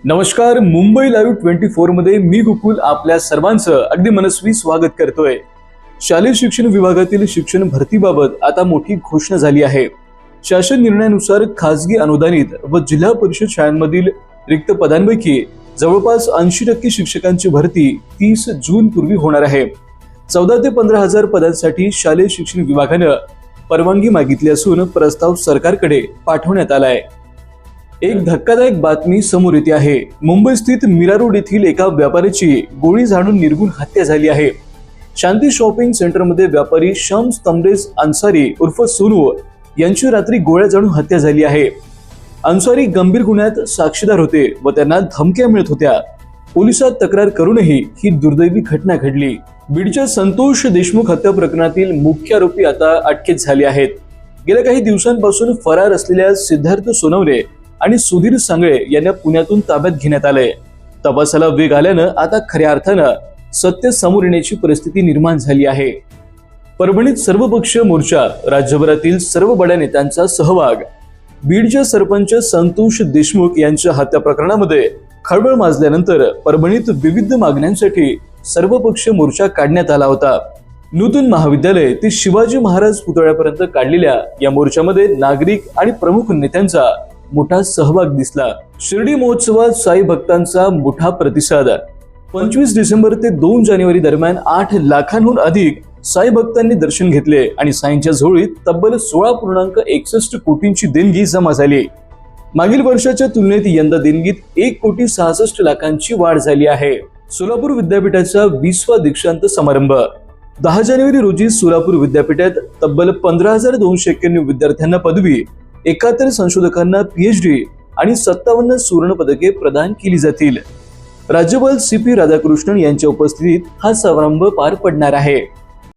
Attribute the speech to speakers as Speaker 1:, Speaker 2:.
Speaker 1: नमस्कार, मुंबई लाईव्ह 24 मध्ये मी गोकुल आपल्या सर्वांचं अगदी मनस्वी स्वागत करतोय। शालेय शिक्षण विभागातील शिक्षण भरतीबाबत आता मोठी घोषणा झाली आहे। शासन निर्णयानुसार खासगी अनुदानित व जिल्हा परिषद शाळांमधील रिक्त पदांपैकी जवळपास 80% शिक्षकांची भरती 30 जून पूर्वी होणार आहे। 14 ते 15 हजार पदांसाठी शालेय शिक्षण विभागाने परवानगी मागितली असून प्रस्ताव सरकारकडे पाठवण्यात आलाय। एक धक्कादायक बातमी समोर येते आहे। मुंबई स्थित मीरा रोड येथील एका व्यापाऱ्याची गोळी झाडून निर्घृण हत्या झाली आहे। शांती शॉपिंग सेंटरमध्ये व्यापारी शम्स तमरेज अन्सारी उर्फ सोनू यांची रात्री गोळ्या झाडून हत्या झाली आहे। अन्सारी गंभीर गुन्ह्यात साक्षीदार होते व त्यांना धमक्या मिळत होत्या। पोलिसात तक्रार करूनही ही दुर्दैवी घटना घडली। बीडच्या संतोष देशमुख हत्या प्रकरणातील मुख्य आरोपी आता अटकेत झाले आहेत। गेल्या काही दिवसांपासून फरार असलेल्या सिद्धार्थ सोनवणे आणि सुधीर सांगळे यांना पुण्यातून ताब्यात घेण्यात आले। तपासाला वेग आल्यानं आता खऱ्या अर्थानं सत्य समोर येण्याची परिस्थिती निर्माण झाली आहे। परभणीत सर्वपक्षीय मोर्चा, राज्यभरातील सर्व बड्या नेत्यांचा सहभाग। बीडच्या सरपंच संतोष देशमुख यांच्या हत्या प्रकरणामध्ये खळबळ माजल्यानंतर परभणीत विविध मागण्यांसाठी सर्वपक्षीय मोर्चा काढण्यात आला होता। नूतन महाविद्यालय ते शिवाजी महाराज पुतळ्यापर्यंत काढलेल्या या मोर्चामध्ये नागरिक आणि प्रमुख नेत्यांचा मोठा सहभाग दिसला। शिर्डी महोत्सवात साई भक्तांचा मोठा प्रतिसाद। 25 डिसेंबर ते 2 जानेवारी दरम्यान 8 लाखांहून अधिक साई भक्तांनी दर्शन घेतले आणि साईंच्या झोळीत तब्बल 16.61 कोटींची देणगी जमा झाली। मागील वर्षाच्या तुलनेत यंदा देणगीत 1,66,00,000 वाढ झाली आहे। सोलापूर विद्यापीठाचा 20वा दीक्षांत समारंभ। 10 जानेवारी रोजी सोलापूर विद्यापीठात तब्बल 15,291 विद्यार्थ्यांना पदवी, 71 संशोधकांना पीएचडी आणि 57 सुवर्ण पदके प्रदान केली जातील। राज्यपाल CP राधाकृष्णन यांच्या उपस्थितीत हा समारंभ पार पडणार आहे।